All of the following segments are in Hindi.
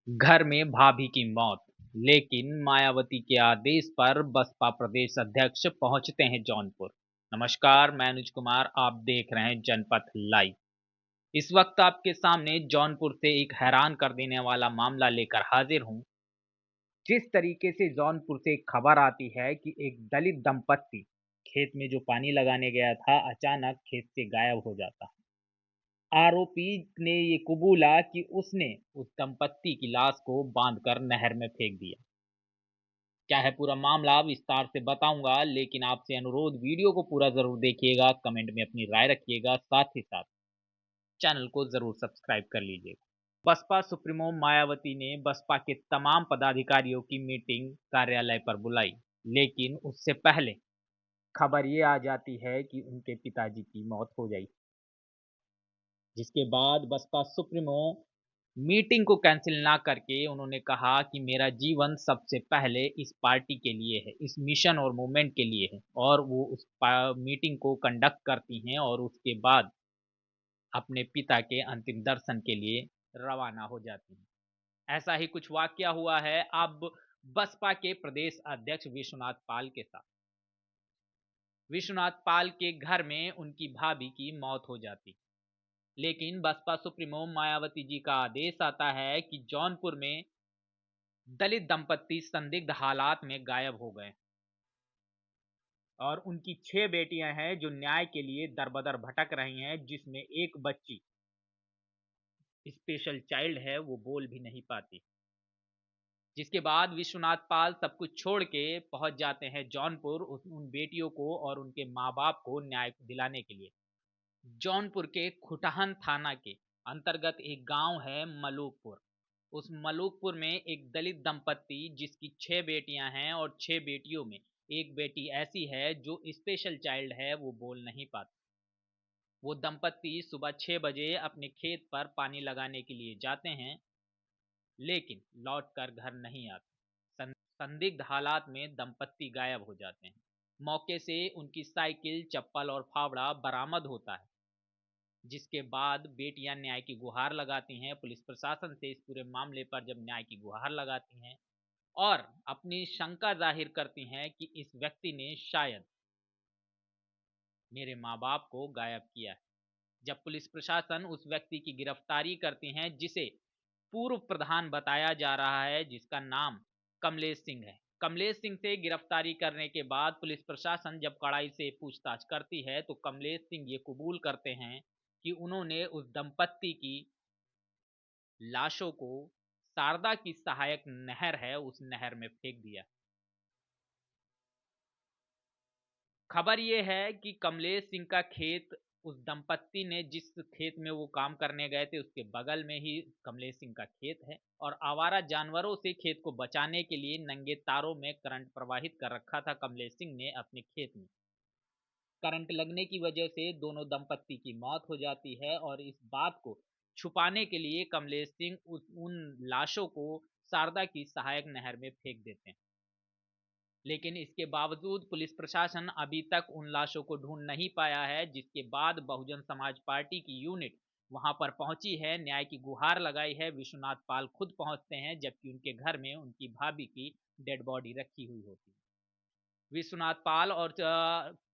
घर में भाभी की मौत, लेकिन मायावती के आदेश पर बसपा प्रदेश अध्यक्ष पहुंचते हैं जौनपुर। नमस्कार, मैं अनुज कुमार, आप देख रहे हैं जनपथ लाइव। इस वक्त आपके सामने जौनपुर से एक हैरान कर देने वाला मामला लेकर हाजिर हूं। जिस तरीके से जौनपुर से एक खबर आती है कि एक दलित दंपत्ति खेत में जो पानी लगाने गया था, अचानक खेत से गायब हो जाता है। आरोपी ने ये कबूला कि उसने उस दंपत्ति की लाश को बांधकर नहर में फेंक दिया। क्या है पूरा मामला विस्तार से बताऊंगा, लेकिन आपसे अनुरोध, वीडियो को पूरा जरूर देखिएगा, कमेंट में अपनी राय रखिएगा, साथ ही साथ चैनल को जरूर सब्सक्राइब कर लीजिएगा। बसपा सुप्रीमो मायावती ने बसपा के तमाम पदाधिकारियों की मीटिंग कार्यालय पर बुलाई, लेकिन उससे पहले खबर ये आ जाती है कि उनके पिताजी की मौत हो गई, जिसके बाद बसपा सुप्रीमो मीटिंग को कैंसिल ना करके उन्होंने कहा कि मेरा जीवन सबसे पहले इस पार्टी के लिए है, इस मिशन और मूवमेंट के लिए है, और वो उस मीटिंग को कंडक्ट करती हैं और उसके बाद अपने पिता के अंतिम दर्शन के लिए रवाना हो जाती हैं। ऐसा ही कुछ वाकया हुआ है अब बसपा के प्रदेश अध्यक्ष विश्वनाथ पाल के साथ। विश्वनाथ पाल के घर में उनकी भाभी की मौत हो जाती, लेकिन बसपा सुप्रीमो मायावती जी का आदेश आता है कि जौनपुर में दलित दंपत्ति संदिग्ध हालात में गायब हो गए और उनकी 6 बेटियां हैं जो न्याय के लिए दरबदर भटक रही हैं, जिसमें एक बच्ची स्पेशल चाइल्ड है, वो बोल भी नहीं पाती। जिसके बाद विश्वनाथ पाल सब कुछ छोड़ के पहुंच जाते हैं जौनपुर उन बेटियों को और उनके माँ बाप को न्याय दिलाने के लिए। जौनपुर के खुटहन थाना के अंतर्गत एक गांव है मलूकपुर। उस मलूकपुर में एक दलित दंपत्ति जिसकी 6 बेटियां हैं और 6 बेटियों में एक बेटी ऐसी है जो स्पेशल चाइल्ड है, वो बोल नहीं पाती। वो दंपत्ति सुबह 6 बजे अपने खेत पर पानी लगाने के लिए जाते हैं, लेकिन लौटकर घर नहीं आते। संदिग्ध हालात में दंपत्ति गायब हो जाते हैं। मौके से उनकी साइकिल, चप्पल और फावड़ा बरामद होता है, जिसके बाद बेटियां न्याय की गुहार लगाती हैं पुलिस प्रशासन से। इस पूरे मामले पर जब न्याय की गुहार लगाती हैं और अपनी शंका जाहिर करती हैं कि इस व्यक्ति ने शायद मेरे माँ बाप को गायब किया है, जब पुलिस प्रशासन उस व्यक्ति की गिरफ्तारी करती है जिसे पूर्व प्रधान बताया जा रहा है, जिसका नाम कमलेश सिंह है। कमलेश सिंह से गिरफ्तारी करने के बाद पुलिस प्रशासन जब कड़ाई से पूछताछ करती है तो कमलेश सिंह ये कबूल करते हैं कि उन्होंने उस दंपत्ति की लाशों को शारदा की सहायक नहर है, उस नहर में फेंक दिया। खबर यह है कि कमलेश सिंह का खेत, उस दंपत्ति ने जिस खेत में वो काम करने गए थे उसके बगल में ही कमलेश सिंह का खेत है, और आवारा जानवरों से खेत को बचाने के लिए नंगे तारों में करंट प्रवाहित कर रखा था कमलेश सिंह ने अपने खेत में। करंट लगने की वजह से दोनों दंपत्ति की मौत हो जाती है और इस बात को छुपाने के लिए कमलेश सिंह उन लाशों को शारदा की सहायक नहर में फेंक देते हैं। लेकिन इसके बावजूद पुलिस प्रशासन अभी तक उन लाशों को ढूंढ नहीं पाया है, जिसके बाद बहुजन समाज पार्टी की यूनिट वहां पर पहुंची है, न्याय की गुहार लगाई है। विश्वनाथ पाल खुद पहुंचते हैं, जबकि उनके घर में उनकी भाभी की डेड बॉडी रखी हुई होती है। विश्वनाथ पाल और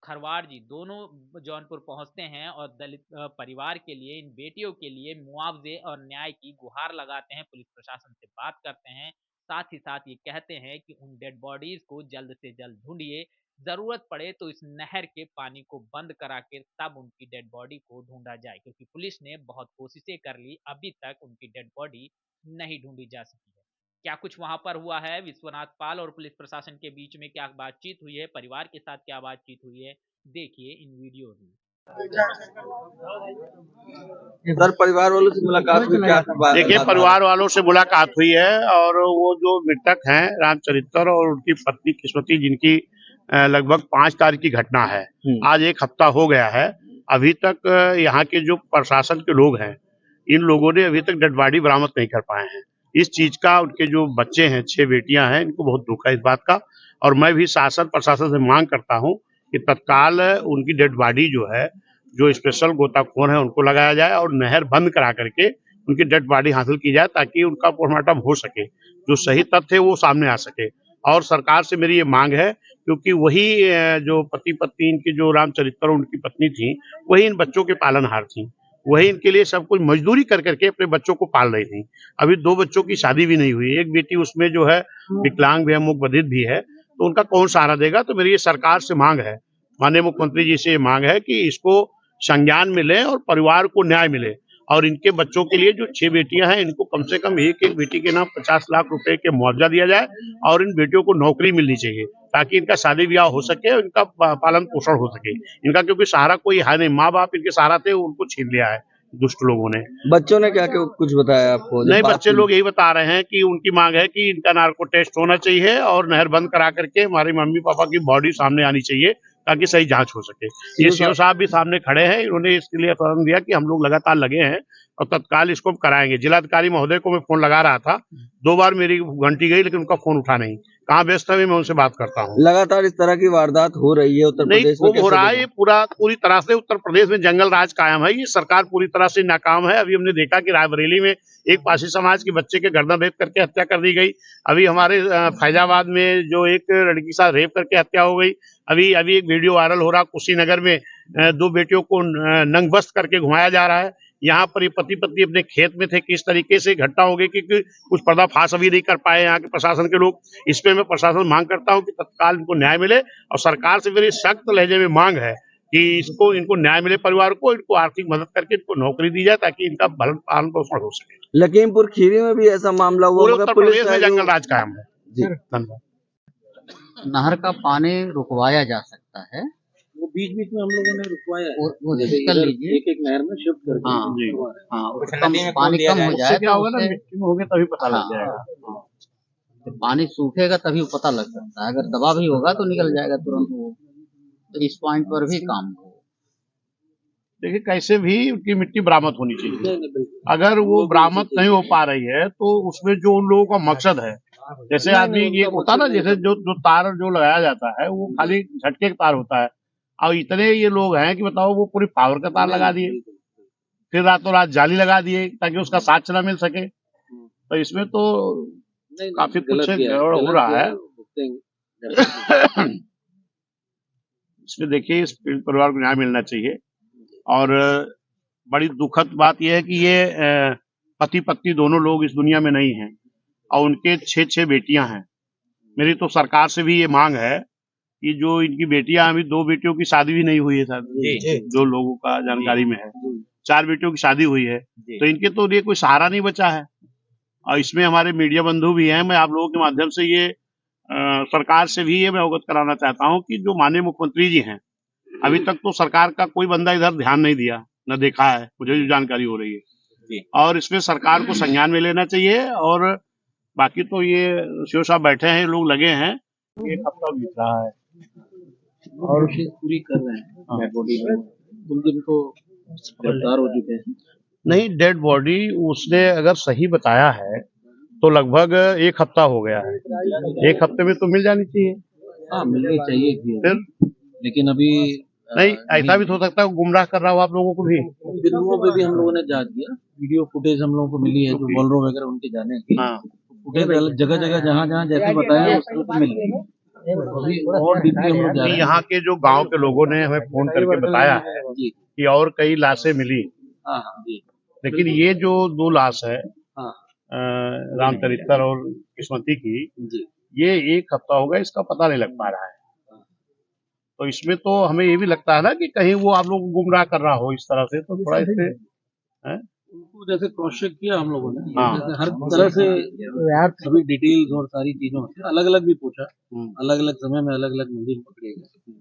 खरवार जी दोनों जौनपुर पहुंचते हैं और दलित परिवार के लिए, इन बेटियों के लिए मुआवजे और न्याय की गुहार लगाते हैं, पुलिस प्रशासन से बात करते हैं। साथ ही साथ ये कहते हैं कि उन डेड बॉडीज को जल्द से जल्द ढूंढिए, जरूरत पड़े तो इस नहर के पानी को बंद करा के तब उनकी डेड बॉडी को ढूंढा जाए, क्योंकि पुलिस ने बहुत कोशिशें कर ली, अभी तक उनकी डेड बॉडी नहीं ढूंढी जा सकी है। क्या कुछ वहां पर हुआ है, विश्वनाथ पाल और पुलिस प्रशासन के बीच में क्या बातचीत हुई है, परिवार के साथ क्या बातचीत हुई है, देखिए इन वीडियो में। सर, परिवार वालों से मुलाकात हुई, क्या देखिए, परिवार वालों से मुलाकात हुई है और वो जो मृतक हैं रामचरित्र और उनकी पत्नी किस्मती, जिनकी लगभग 5 तारीख की घटना है, आज 1 हफ्ता हो गया है। अभी तक यहाँ के जो प्रशासन के लोग हैं, इन लोगों ने अभी तक डेड बॉडी बरामद नहीं कर पाए हैं। इस चीज का उनके जो बच्चे हैं, 6 बेटियां हैं, इनको बहुत दुख है इस बात का, और मैं भी शासन प्रशासन से मांग करता हूँ कि तत्काल उनकी डेड बॉडी जो है, जो स्पेशल गोताखोर है उनको लगाया जाए और नहर बंद करा करके उनकी डेड बॉडी हासिल की जाए ताकि उनका पोस्टमार्टम हो सके, जो सही तथ्य है वो सामने आ सके। और सरकार से मेरी ये मांग है, क्योंकि वही जो पति पत्नी इनकी जो रामचरित्र और उनकी पत्नी थी, वही इन बच्चों के पालनहार थी, वही इनके लिए सब कुछ मजदूरी कर करके अपने बच्चों को पाल रही थी। अभी 2 बच्चों की शादी भी नहीं हुई, एक बेटी उसमें जो है विकलांग भी है, मूक बधिर भी है, तो उनका कौन सहारा देगा। तो मेरी ये सरकार से मांग है, माननीय मुख्यमंत्री जी से ये मांग है कि इसको संज्ञान मिले और परिवार को न्याय मिले, और इनके बच्चों के लिए जो 6 बेटियां हैं, इनको कम से कम एक एक बेटी के नाम 50 लाख रुपए के मुआवजा दिया जाए, और इन बेटियों को नौकरी मिलनी चाहिए ताकि इनका शादी ब्याह हो सके और इनका पालन पोषण हो सके। इनका क्योंकि सहारा कोई है नहीं, माँ बाप इनके सहारा थे, उनको छीन लिया है दुष्ट लोगों ने। बच्चों ने क्या कुछ बताया आपको? नहीं, बच्चे लोग यही बता रहे हैं कि उनकी मांग है कि इनका नार्को टेस्ट होना चाहिए और नहर बंद करा करके हमारे मम्मी पापा की बॉडी सामने आनी चाहिए ताकि सही जांच हो सके। ये सीओ साहब भी सामने खड़े हैं, इन्होंने इसके लिए आश्वासन दिया कि हम लोग लगातार लगे हैं और तत्काल इसको हम कराएंगे। जिलाधिकारी महोदय को मैं फोन लगा रहा था, 2 बार मेरी घंटी गई लेकिन उनका फोन उठा नहीं। कहाँ व्यस्त है, मैं उनसे बात करता हूँ। लगातार इस तरह की वारदात हो रही है उत्तर नहीं, प्रदेश में, खूब हो रहा है। ये पूरी तरह से उत्तर प्रदेश में जंगल राज कायम है। ये सरकार पूरी तरह से नाकाम है। अभी हमने देखा कि रायबरेली में एक पासी समाज के बच्चे के गर्दन रेत करके हत्या कर दी गई। अभी हमारे फैजाबाद में जो एक लड़की के साथ रेप करके हत्या हो गई। अभी एक वीडियो वायरल हो रहा, कुशीनगर में 2 बेटियों को नंगबस्त करके घुमाया जा रहा है। यहाँ पर ये पति पत्नी अपने खेत में थे, किस तरीके से घटना हो गई कि कुछ पर्दाफाश अभी नहीं कर पाए यहाँ के प्रशासन के लोग। इस पे मैं प्रशासन मांग करता हूँ कि तत्काल इनको न्याय मिले, और सरकार से मेरी सख्त लहजे में मांग है कि इनको न्याय मिले, परिवार को इनको आर्थिक मदद करके इनको नौकरी दी जाए ताकि इनका पालन पोषण हो सके। लखीमपुर खीरी में भी ऐसा मामला हुआ, पूरे उत्तर प्रदेश में जंगल राज कायम है। जी, धन्यवाद। नहर का पानी रुकवाया जा सकता है, वो बीच बीच में हम लोगों ने रुकवाया है। वो कर लीजिए। एक नहर में शिफ्ट करके। हाँ जी। हाँ, पानी कम हो जाए क्या होगा ना, तो मिट्टी में होगे तभी पता लग हाँ। जाएगा। उससे पानी सूखेगा तभी पता लग सकता है। अगर दबा भी होगा तो निकल जाएगा तुरंत वो। तो इस पॉइंट पर भी काम हो। देखिए, कैसे भी उनकी मिट्टी बरामद होनी चाहिए। अगर वो बरामद नहीं हो पा रही है तो उसमें जो उन लोगों का मकसद है, जैसे आदमी ये होता ना, जैसे जो तार जो लगाया जाता है वो खाली झटके का तार होता है, और इतने ये लोग हैं कि बताओ वो पूरी पावर का तार लगा दिए, फिर रातों रात जाली लगा दिए ताकि उसका साथ चला मिल सके। तो इसमें तो काफी कुछ गड़बड़ हो रहा है। इसमें देखिए, इस परिवार को न्याय मिलना चाहिए। और बड़ी दुखद बात यह है कि ये पति पत्नी दोनों लोग इस दुनिया में नहीं हैं, और उनके 6 बेटियां हैं। मेरी तो सरकार से भी ये मांग है कि जो इनकी बेटियां, अभी 2 बेटियों की शादी भी नहीं हुई है शायद, जो लोगों का जानकारी में है, 4 बेटियों की शादी हुई है, तो इनके तो लिए कोई सहारा नहीं बचा है। और इसमें हमारे मीडिया बंधु भी हैं। मैं आप लोगों के माध्यम से ये सरकार से भी ये मैं अवगत कराना चाहता हूँ कि जो माननीय मुख्यमंत्री जी हैं, अभी तक तो सरकार का कोई बंदा इधर ध्यान नहीं दिया, न देखा है, मुझे जो जानकारी हो रही है। और इसमें सरकार को संज्ञान में लेना चाहिए। और बाकी तो ये सीओ साहब बैठे हैं, लोग लगे हैं, 1 हफ्ता बीत रहा है और पूरी कर रहे हैं। दिन को गिरफ्तार हो चुके हैं। नहीं, डेड बॉडी उसने अगर सही बताया है तो लगभग 1 हफ्ता हो गया है। 1 हफ्ते में तो मिल जानी चाहिए। हाँ, मिलनी चाहिए थी, फिर लेकिन अभी नहीं, ऐसा भी तो हो सकता है गुमराह कर रहा हो आप लोगों को भी। बिंदुओं पे भी हम लोगों ने जांच किया। वीडियो फुटेज हम लोगों को मिली है, जो बॉलरो वगैरह उनके जाने की हाँ, फुटेज जगह जगह जहाँ जैसे बताया उस तरह से मिल रही है। अभी और डीपली हम लोग जा रहे हैं। यहाँ के जो गांव के लोगों ने हमें फोन करके बताया है जी, कि और कई लाशें मिली, हाँ हाँ जी, लेकिन ये जो 2 लाश है, हाँ रामचरित्र और किस्मती की, जी, ये 1 हफ्ता हो गया, इसका पता नहीं लग पा रहा है। तो इसमें तो हमें ये भी लगता है ना कि कहीं वो आप लोग को गुमराह कर रहा हो इस तरह से, तो थोड़ा इससे उनको जैसे क्रॉस चेक किया हम लोगों ने, हाँ। जैसे हर तरह से यार सभी डिटेल्स और सारी चीजों से अलग अलग भी पूछा, अलग अलग समय में अलग अलग मंदिर पकड़े गए।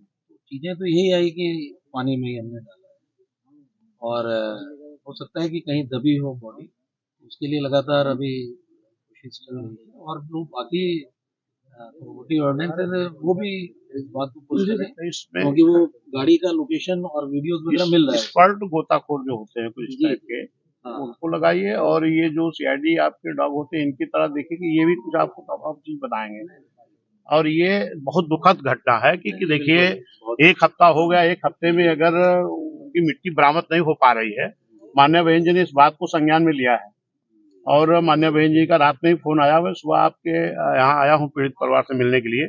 चीजें तो यही आई कि पानी में ही हमने डाला, और हो सकता है कि कहीं दबी हो बॉडी, उसके लिए लगातार अभी कोशिश चल रही है। और जो बाकी प्रोमोटिव ऑर्डिनेंस है वो भी इस बात को पुष्ट करें, इसमें क्योंकि वो गाड़ी का लोकेशन और वीडियोस वगैरह मिल रहा है। एक्सपर्ट गोताखोर जो होते हैं कुछ टाइप के, उनको लगाइए। और ये जो सीआईडी आपके डॉग होते हैं, इनकी तरह देखिए कि ये भी कुछ आपको तमाम चीज बताएंगे। और ये बहुत दुखद घटना है कि देखिए, 1 हफ्ता हो गया, 1 हफ्ते में अगर उनकी मिट्टी बरामद नहीं हो पा रही है, माननीय बेंच ने इस बात को संज्ञान में लिया है और माननीय बहन जी का रात में ही फोन आया, मैं सुबह आपके यहाँ आया हूँ पीड़ित परिवार से मिलने के लिए।